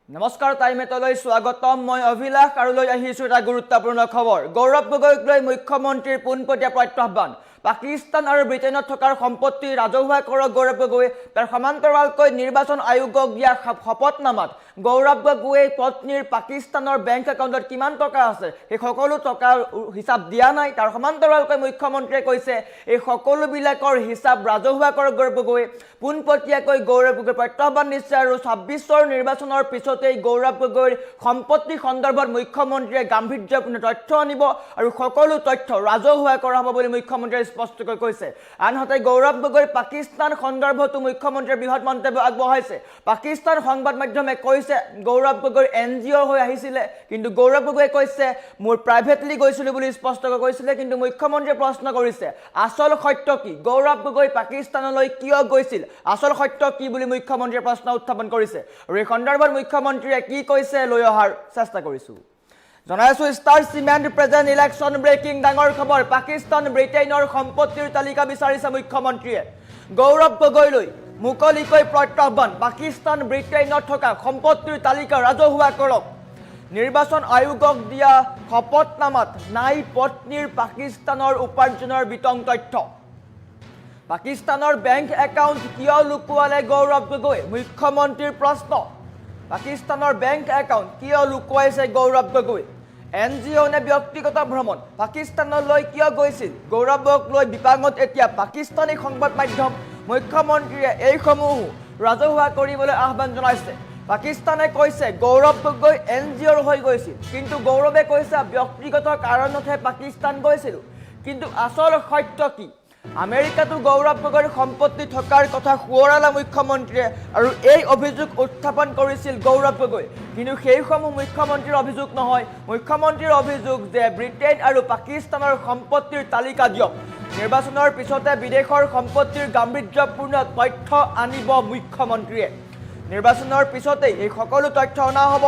নমস্কাৰ টাইমেটলৈ স্বাগতম মই অভিলাষ আৰু লৈ আহিছো এটা গুৰুত্বপূৰ্ণ খবৰ গৌৰৱ গগৈক লৈ মুখ্যমন্ত্ৰীৰ পোনপটীয়া প্ৰত্যাহ্বান পাকিস্তান আৰু ব্ৰিটেইনত থকাৰ সম্পত্তি ৰাজহুৱা কৰক গৌৰৱ গগৈ তাৰ সমান্তৰালকৈ নিৰ্বাচন আয়োগক দিয়া শপতনামাত গৌৰৱ গগৈৰ পত্নীৰ পাকিস্তানৰ বেংক একাউণ্টত কিমান টকা আছে এই সকলো টকাৰ হিচাপ দিয়া নাই তাৰ সমান্তৰালকৈ মুখ্যমন্ত্ৰীয়ে কৈছে এই সকলোবিলাকৰ হিচাপ ৰাজহুৱা কৰক গৌৰৱ গগৈ পোনপটীয়াকৈ গৌৰৱ গগৈ প্ৰত্যাহ্বান দিছে আৰু ২৬ৰ নিৰ্বাচনৰ পিছতেই গৌৰৱ গগৈৰ সম্পত্তি সন্দৰ্ভত মুখ্যমন্ত্ৰীয়ে গাম্ভীৰ্যপূৰ্ণ তথ্য আনিব আৰু সকলো তথ্য ৰাজহুৱা কৰা হ'ব বুলি মুখ্যমন্ত্ৰীয়ে স্পষ্টকৈ কৈছে আনহাতে গৌৰৱ গগৈৰ পাকিস্তান সন্দৰ্ভতো মুখ্যমন্ত্ৰীয়ে বৃহৎ মন্তব্য আগবঢ়াইছে পাকিস্তান সংবাদ মাধ্যমে কৈছে গৌৰৱ গগৈৰ এনজিঅ হৈ আহিছিলে কিন্তু গৌৰৱ গগৈয়ে কৈছে মোৰ প্ৰাইভেটলি গৈছিল বুলি স্পষ্টকৈ কৈছিলে কিন্তু মুখ্যমন্ত্ৰীয়ে প্ৰশ্ন কৰিছে আসল সত্য কি গৌৰৱ গগৈ পাকিস্তানলৈ কিয় গৈছিল আসল সত্য কি বুলি মুখ্যমন্ত্ৰীয়ে প্ৰশ্ন উত্থাপন কৰিছে আৰু এই সন্দৰ্ভত মুখ্যমন্ত্ৰীয়ে কি কৈছে লৈ অহাৰ চেষ্টা কৰিছো জনাইছো star cement present election breaking ডাঙৰ খবৰ পাকিস্তান ব্ৰিটেইনৰ সম্পত্তিৰ তালিকা বিচাৰিছে মুখ্যমন্ত্ৰীয়ে গৌৰৱ গগৈলৈ মুকলিকৈ প্ৰত্যাহ্বান পাকিস্তান ব্ৰিটেইনত থকা সম্পত্তিৰ তালিকা ৰাজহুৱা কৰক নিৰ্বাচন আয়োগক দিয়া শপতনামাত নাই পত্নীৰ পাকিস্তানৰ উপাৰ্জনৰ বিতং তথ্য পাকিস্তানৰ বেংক একাউণ্ট কিয় লুকুৱালে গৌৰৱ গগৈ মুখ্যমন্ত্ৰীৰ প্ৰশ্ন পাকিস্তানৰ বেংক একাউণ্ট কিয় লুকুৱাইছে গৌৰৱ গগৈ এনজিঅ' নে ব্যক্তিগত ভ্ৰমণ পাকিস্তানলৈ কিয় গৈছিল গৌৰৱক লৈ বিপাঙত এতিয়া পাকিস্তানী সংবাদ মাধ্যম মুখ্যমন্ত্ৰীয়ে এইসমূহ ৰাজহুৱা কৰিবলৈ আহ্বান জনাইছে পাকিস্তানে কৈছে গৌৰৱ গগৈ এনজিঅ'ৰ হৈ গৈছিল কিন্তু গৌৰৱে কৈছে ব্যক্তিগত কাৰণতহে পাকিস্তান গৈছিল কিন্তু আসল সত্য কি আমেৰিকাতো গৌৰৱ গগৈৰ সম্পত্তি থকাৰ কথা সোঁৱৰালে মুখ্যমন্ত্ৰীয়ে আৰু এই অভিযোগ উত্থাপন কৰিছিল গৌৰৱ গগৈ কিন্তু সেইসমূহ মুখ্যমন্ত্ৰীৰ অভিযোগ নহয় মুখ্যমন্ত্ৰীৰ অভিযোগ যে ব্ৰিটেইন আৰু পাকিস্তানৰ সম্পত্তিৰ তালিকা দিয়ক নিৰ্বাচনৰ পিছতে বিদেশৰ সম্পত্তিৰ গাম্ভীৰ্যপূৰ্ণ তথ্য আনিব মুখ্যমন্ত্ৰীয়ে নিৰ্বাচনৰ পিছতেই এই সকলো তথ্য অনা হ'ব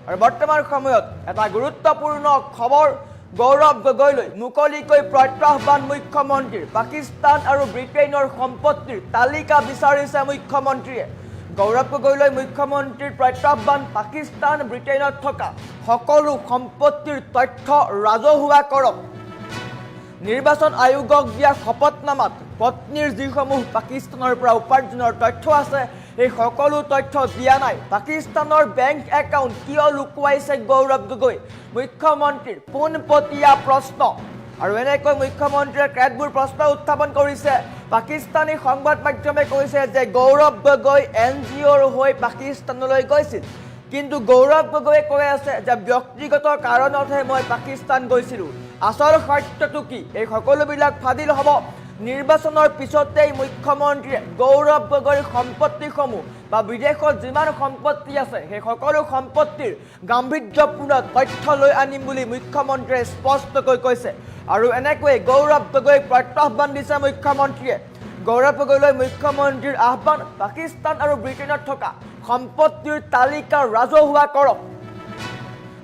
আৰু বৰ্তমান সময়ত এটা গুৰুত্বপূৰ্ণ খবৰ গৌৰৱ গগৈলৈ মুকলিকৈ প্ৰত্যাহ্বান মুখ্যমন্ত্ৰীৰ পাকিস্তান আৰু ব্ৰিটেইনৰ সম্পত্তিৰ তালিকা বিচাৰিছে মুখ্যমন্ত্ৰীয়ে গৌৰৱ গগৈলৈ মুখ্যমন্ত্ৰীৰ প্ৰত্যাহ্বান পাকিস্তান ব্ৰিটেইনত থকা সকলো সম্পত্তিৰ তথ্য ৰাজহুৱা কৰক নিৰ্বাচন আয়োগক দিয়া শপতনামাত পত্নীৰ যিসমূহ পাকিস্তানৰ পৰা উপাৰ্জনৰ তথ্য আছে এই সকলো তথ্য দিয়া নাই পাকিস্তানৰ বেংক একাউণ্ট কিয় লুকুৱাইছে গৌৰৱ গগৈ মুখ্যমন্ত্ৰীৰ পোনপটীয়া প্ৰশ্ন আৰু এনেকৈ মুখ্যমন্ত্ৰীয়ে কেতবোৰ প্ৰশ্ন উত্থাপন কৰিছে পাকিস্তানী সংবাদ মাধ্যমে কৈছে যে গৌৰৱ গগৈ এনজিঅ'ৰ হৈ পাকিস্তানলৈ গৈছিল কিন্তু গৌৰৱ গগৈয়ে কৈ আছে যে ব্যক্তিগত কাৰণতহে মই পাকিস্তান গৈছিলোঁ আসল সত্যটো কি এই সকলোবিলাক ফাদিল হ'ব নিৰ্বাচনৰ পিছতেই মুখ্যমন্ত্ৰীয়ে গৌৰৱ গগৈৰ সম্পত্তিসমূহ বা বিদেশত যিমান সম্পত্তি আছে সেই সকলো সম্পত্তিৰ গাম্ভীৰ্যপূৰ্ণ তথ্য লৈ আনিম বুলি মুখ্যমন্ত্ৰীয়ে স্পষ্টকৈ কৈছে আৰু এনেকৈ গৌৰৱ গগৈক প্ৰত্যাহ্বান দিছে মুখ্যমন্ত্ৰীয়ে গৌৰৱ গগৈলৈ মুখ্যমন্ত্ৰীৰ আহ্বান পাকিস্তান আৰু ব্ৰিটেইনত থকা সম্পত্তিৰ তালিকা ৰাজহুৱা কৰক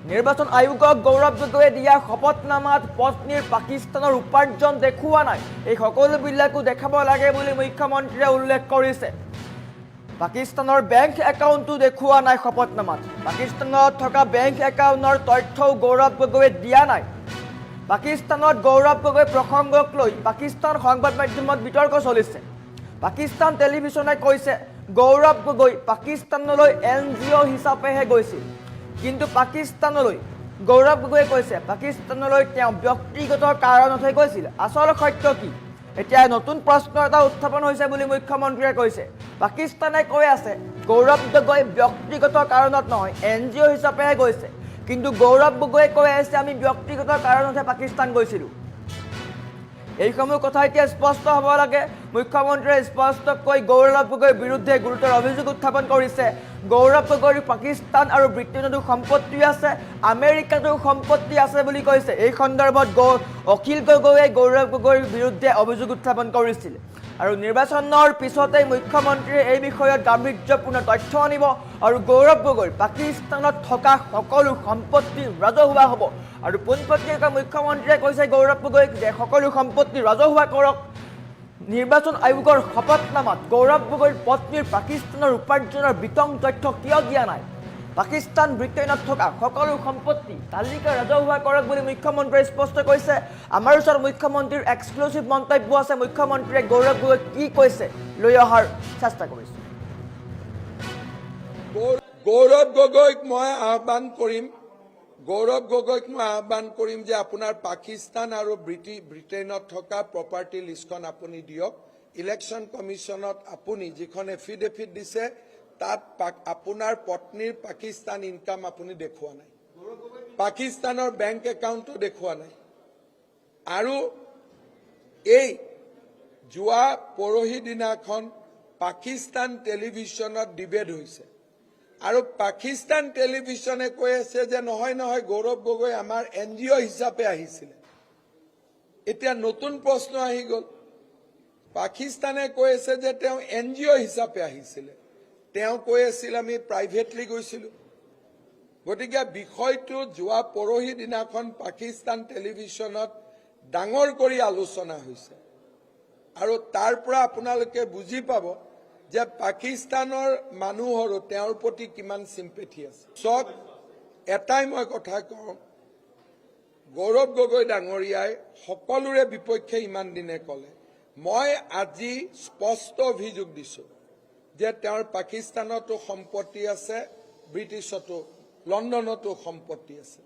নিৰ্বাচন আয়োগক গৌৰৱ গগৈয়ে দিয়া শপতনামাত পত্নীৰ পাকিস্তানৰ উপাৰ্জন দেখুওৱা নাই এই সকলোবিলাকো দেখাব লাগে বুলি মুখ্যমন্ত্ৰীয়ে উল্লেখ কৰিছে পাকিস্তানৰ বেংক একাউণ্টটো দেখুওৱা নাই শপতনামাত পাকিস্তানত থকা বেংক একাউণ্টৰ তথ্যও গৌৰৱ গগৈয়ে দিয়া নাই পাকিস্তানত গৌৰৱ গগৈ প্ৰসংগক লৈ পাকিস্তান সংবাদ মাধ্যমত বিতৰ্ক চলিছে পাকিস্তান টেলিভিছনে কৈছে গৌৰৱ গগৈ পাকিস্তানলৈ এনজিঅ' হিচাপেহে গৈছিল কিন্তু পাকিস্তানলৈ গৌৰৱ গগৈয়ে কৈছে পাকিস্তানলৈ তেওঁ ব্যক্তিগত কাৰণতহে গৈছিল আসল সত্য কি এতিয়া নতুন প্ৰশ্ন এটা উত্থাপন হৈছে বুলি মুখ্যমন্ত্ৰীয়ে কৈছে পাকিস্তানে কৈ আছে গৌৰৱ গগৈ ব্যক্তিগত কাৰণত নহয় এনজিঅ' হিচাপেহে গৈছে কিন্তু গৌৰৱ গগৈয়ে কৈ আছে আমি ব্যক্তিগত কাৰণতহে পাকিস্তান গৈছিলোঁ এইসমূহ কথা এতিয়া স্পষ্ট হ'ব লাগে মুখ্যমন্ত্ৰীয়ে স্পষ্টকৈ গৌৰৱ গগৈৰ বিৰুদ্ধে গুৰুতৰ অভিযোগ উত্থাপন কৰিছে গৌৰৱ গগৈৰ পাকিস্তান আৰু ব্ৰিটেইনতো সম্পত্তি আছে আমেৰিকাতো সম্পত্তি আছে বুলি কৈছে এই সন্দৰ্ভত অখিল গগৈয়ে গৌৰৱ গগৈৰ বিৰুদ্ধে অভিযোগ উত্থাপন কৰিছিল আৰু নিৰ্বাচনৰ পিছতেই মুখ্যমন্ত্ৰীয়ে এই বিষয়ত গাম্ভীৰ্যপূৰ্ণ তথ্য আনিব আৰু গৌৰৱ গগৈৰ পাকিস্তানত থকা সকলো সম্পত্তি ৰাজহুৱা হ'ব আৰু পোনপটীয়াকৈ মুখ্যমন্ত্ৰীয়ে কৈছে গৌৰৱ গগৈক যে সকলো সম্পত্তি ৰাজহুৱা কৰক নিৰ্বাচন আয়োগৰ শপতনামাত গৌৰৱ গগৈৰ পত্নীৰ পাকিস্তানৰ উপাৰ্জনৰ বিতং তথ্য কিয় দিয়া নাই পাকিস্তান ব্ৰিটেইনত থকা সকলো সম্পত্তি তালিকা ৰাজহুৱা কৰক বুলি মুখ্যমন্ত্ৰীয়ে স্পষ্ট কৰিছে। আমাৰ ওচৰত মুখ্যমন্ত্ৰীৰ এক্সক্লুচিভ মন্তব্য আছে। মুখ্যমন্ত্ৰীয়ে গৌৰৱ গগৈক কি কৈছে লৈ অহাৰ চেষ্টা কৰিছোঁ। গৌৰৱ গগৈক মই আহ্বান কৰিম যে আপোনাৰ পাকিস্তান আৰু ব্ৰিটেইনত থকা প্ৰপাৰ্টি লিষ্টখন আপুনি দিয়ক। ইলেকশ্যন কমিশ্যনত আপুনি যিখন এফিডেভিট দিছে তাত আপোনাৰ পত্নীৰ পাকিস্তান ইনকাম আপুনি দেখুওৱা নাই, পাকিস্তানৰ বেংক একাউণ্টো দেখুওৱা নাই। আৰু এই যোৱা পৰহি দিনাখন পাকিস্তান টেলিভিশ্যনত ডিবেট হৈছে আৰু পাকিস্তান টেলিভিশ্যনে কৈ আছে যে নহয় গৌৰৱ গগৈ আমাৰ NGO হিচাপে আহিছিলে। এতিয়া নতুন প্ৰশ্ন আহি গ'ল, পাকিস্তানে কৈ আছে যে তেওঁ NGO হিচাপে আহিছিলে, তেওঁ কৈ আছিল আমি প্ৰাইভেটলি গৈছিলোঁ। গতিকে বিষয়টো যোৱা পৰহি দিনাখন পাকিস্তান টেলিভিশ্যনত ডাঙৰ কৰি আলোচনা হৈছে আৰু তাৰ পৰা আপোনালোকে বুজি পাব যে পাকিস্তানৰ মানুহৰো তেওঁৰ প্ৰতি কিমান চিম্পেথি আছে। চক এটাই মই কথা কওঁ, গৌৰৱ গগৈ ডাঙৰীয়াই সকলোৰে বিপক্ষে ইমান দিনে ক'লে, মই আজি স্পষ্ট অভিযোগ দিছোঁ যে তেওঁৰ পাকিস্তানতো সম্পত্তি আছে, ব্ৰিটিছতো লণ্ডনতো সম্পত্তি আছে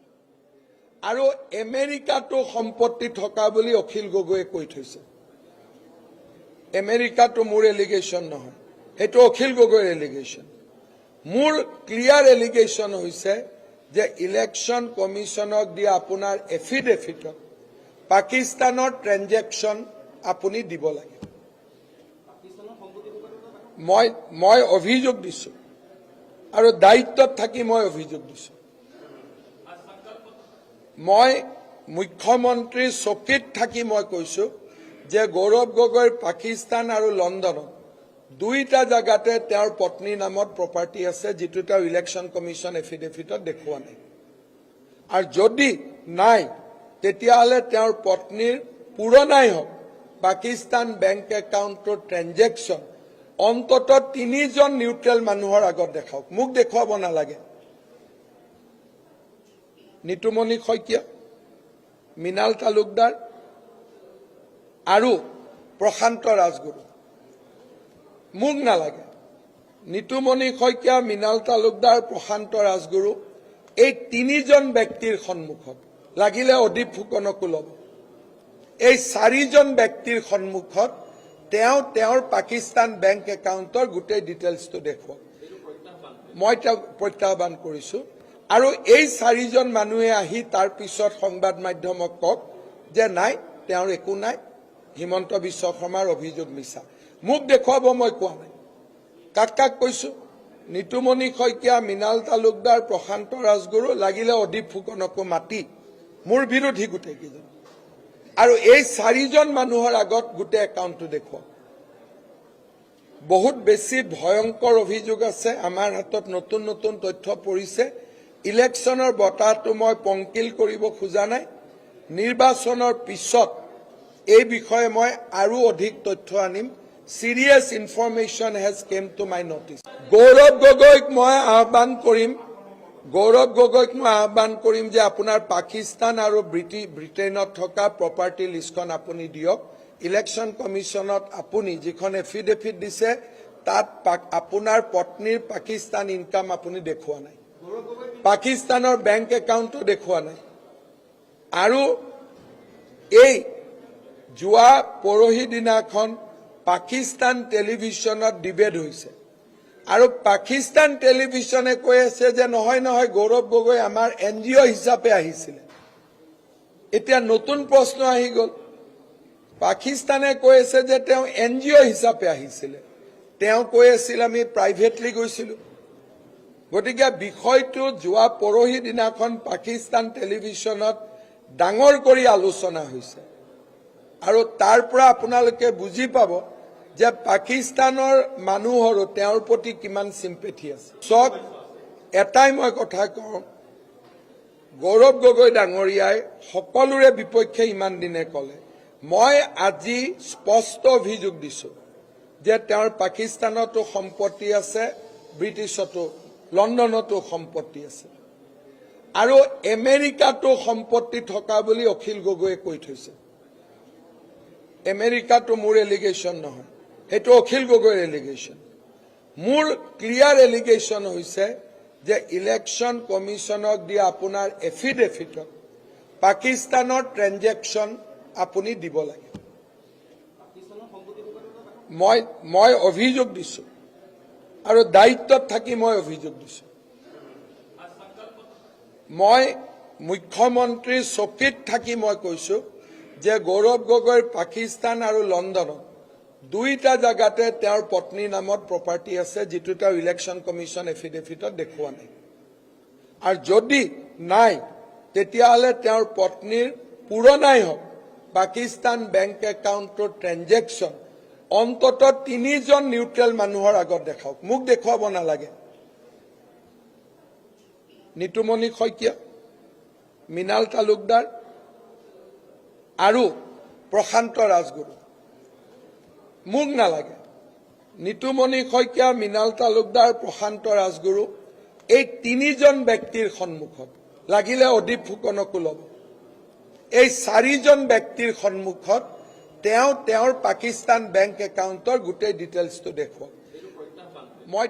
আৰু আমেৰিকাতো সম্পত্তি থকা বুলি অখিল গগৈয়ে কৈ থৈছে। আমেৰিকাতো মোৰ এলিগেশ্যন নহয়, সেইটো অখিল গগৈৰ এলিগেশ্যন। মোৰ ক্লিয়াৰ এলিগেশ্যন হৈছে যে ইলেকশ্যন কমিশ্যনক দিয়া আপোনাৰ এফিডেভিটত পাকিস্তানৰ ট্ৰেনজেকশ্যন আপুনি দিব লাগে। মই অভিযোগ দিছোঁ আৰু দায়িত্বত থাকি মই অভিযোগ দিছোঁ। মই মুখ্যমন্ত্ৰীৰ চকীত থাকি মই কৈছোঁ যে গৌৰৱ গগৈৰ পাকিস্তান আৰু লণ্ডনত দুইটা জাগাতে তেওঁৰ পত্নীৰ নামত প্ৰপাৰ্টি আছে, যিটো তেওঁ ইলেকশ্যন কমিশ্যন এফিডেভিটত দেখুওৱা নাই। আৰু যদি নাই তেতিয়াহ'লে তেওঁৰ পত্নীৰ পুৰণাই হওক পাকিস্তান বেংক একাউণ্টৰ ট্ৰেনজেকশ্যন অন্তত 3জন নিউট্ৰেল মানুহৰ আগত দেখাওক, মোক দেখুৱাব নালাগে। নিতুমণি শইকীয়া, মৃণাল তালুকদাৰ আৰু প্ৰশান্ত ৰাজগুৰু, মোক নালাগে। নিতুমণি শইকীয়া, মৃণাল তালুকদাৰ, প্ৰশান্ত ৰাজগুৰু, এই 3জন ব্যক্তিৰ সন্মুখত লাগিলে অদীপ ফুকনকো ল'ব, এই 4জন ব্যক্তিৰ সন্মুখত তেওঁৰ পাকিস্তান বেংক একাউণ্টৰ গোটেই ডিটেইলছটো দেখুৱাওক। মই তেওঁক প্ৰত্যাহ্বান কৰিছোঁ আৰু এই 4জন মানুহে আহি তাৰ পিছত সংবাদ মাধ্যমক কওক যে নাই তেওঁৰ একো নাই, হিমন্ত বিশ্ব শৰ্মাৰ অভিযোগ মিছা। মোক দেখুৱাব, মই কোৱা নাই। কাক কৈছোঁ? নিতুমণি শইকীয়া, মৃণাল তালুকদাৰ, প্ৰশান্ত ৰাজগুৰু, লাগিলে অদীপ ফুকনকো মাতি মোৰ বিৰোধী গোটেইকেইজন, আৰু এই 4জন মানুহৰ আগত গোটেই একাউণ্টটো দেখুৱাওক। বহুত বেছি ভয়ংকৰ অভিযোগ আছে। আমাৰ হাতত নতুন নতুন তথ্য পৰিছে। ইলেকশ্যনৰ বঁটাটো মই পংকিল কৰিব খোজা নাই। নিৰ্বাচনৰ পিছত এই বিষয়ে মই আৰু অধিক তথ্য আনিম। Serious information has came to my notice. Gaurav গগৈক মই আহ্বান কৰিম যে আপোনাৰ পাকিস্তান আৰু ব্ৰিটেইনত থকা প্ৰপাৰ্টি লিষ্টখন আপুনি দিয়ক। ইলেকশ্যন কমিশ্যনত আপুনি যিখন এফিডেভিট দিছে তাত আপোনাৰ পত্নীৰ পাকিস্তান ইনকাম আপুনি দেখুওৱা নাই, পাকিস্তানৰ বেংক একাউণ্টো দেখুওৱা নাই। আৰু এই যোৱা পৰহি দিনাখন পাকিস্তান টেলিভিশ্যনত ডিবেট হৈছে আৰু পাকিস্তান টেলিভিশ্যনে কৈ আছে যে নহয় গৌৰৱ গগৈ আমাৰ NGO হিচাপে আহিছিলে। এতিয়া নতুন প্ৰশ্ন আহি গ'ল, পাকিস্তানে কৈ আছে যে তেওঁ NGO হিচাপে আহিছিলে, তেওঁ কৈ আছিল আমি প্ৰাইভেটলি গৈছিলোঁ। গতিকে বিষয়টো যোৱা পৰহি দিনাখন পাকিস্তান টেলিভিশ্যনত ডাঙৰ কৰি আলোচনা হৈছে আৰু তাৰ পৰা আপোনালোকে বুজি পাব যে পাকিস্তানৰ মানুহৰো তেওঁৰ প্ৰতি কিমান চিম্পেথি আছে। চক এটাই মই কথা কওঁ, গৌৰৱ গগৈ ডাঙৰীয়াই সকলোৰে বিপক্ষে ইমান দিনে ক'লে, মই আজি স্পষ্ট অভিযোগ দিছোঁ যে তেওঁৰ পাকিস্তানতো সম্পত্তি আছে, ব্ৰিটিছতো লণ্ডনতো সম্পত্তি আছে আৰু আমেৰিকাতো সম্পত্তি থকা বুলি অখিল গগৈয়ে কৈ থৈছে আমেৰিকাতো মোৰ এলিগেশ্যন নহয় সেইটো অখিল গগৈৰ এলিগেশ্যন মোৰ ক্লিয়াৰ এলিগেশ্যন হৈছে যে ইলেকশ্যন কমিশনক দিয়া আপোনাৰ এফিডেভিটত পাকিস্তানৰ ট্ৰেনজেকশ্যন আপুনি দিব লাগে মই অভিযোগ দিছো আৰু দায়িত্বত থাকি মই অভিযোগ দিছো মই মুখ্যমন্ত্ৰীৰ চকীত থাকি মই কৈছো যে গৌৰৱ গগৈৰ পাকিস্তান আৰু লণ্ডনত দুইটা জায়গাতে তেওঁৰ পত্নীৰ নামত প্ৰপাৰ্টি আছে যেটো তেওঁ ইলেকশ্যন কমিশন এফিডেভিটত দেখুৱা নাই আৰু যদি নাই তেতিয়াহলে তেওঁৰ পত্নীৰ পুৰণাই হওক পাকিস্তান বেংক একাউণ্টৰ ট্ৰেনজেকশ্যন অন্তত 3 জন নিউট্ৰেল মানুহৰ আগত দেখাওক মোক দেখুৱাব নালাগে নিতুমণি শইকীয়া মৃণাল তালুকদাৰ আৰু প্ৰশান্ত ৰাজগুৰু মোক নালাগে নিতুমণি শইকীয়া মৃণাল তালুকদাৰ প্ৰশান্ত ৰাজগুৰু এই 3 জন ব্যক্তিৰ সন্মুখত লাগিলে অদীপ ফুকনকো ল'ব এই 4 জন ব্যক্তিৰ সন্মুখত তেওঁৰ পাকিস্তান বেংক একাউণ্টৰ গোটেই ডিটেইলছটো দেখুৱাওক মই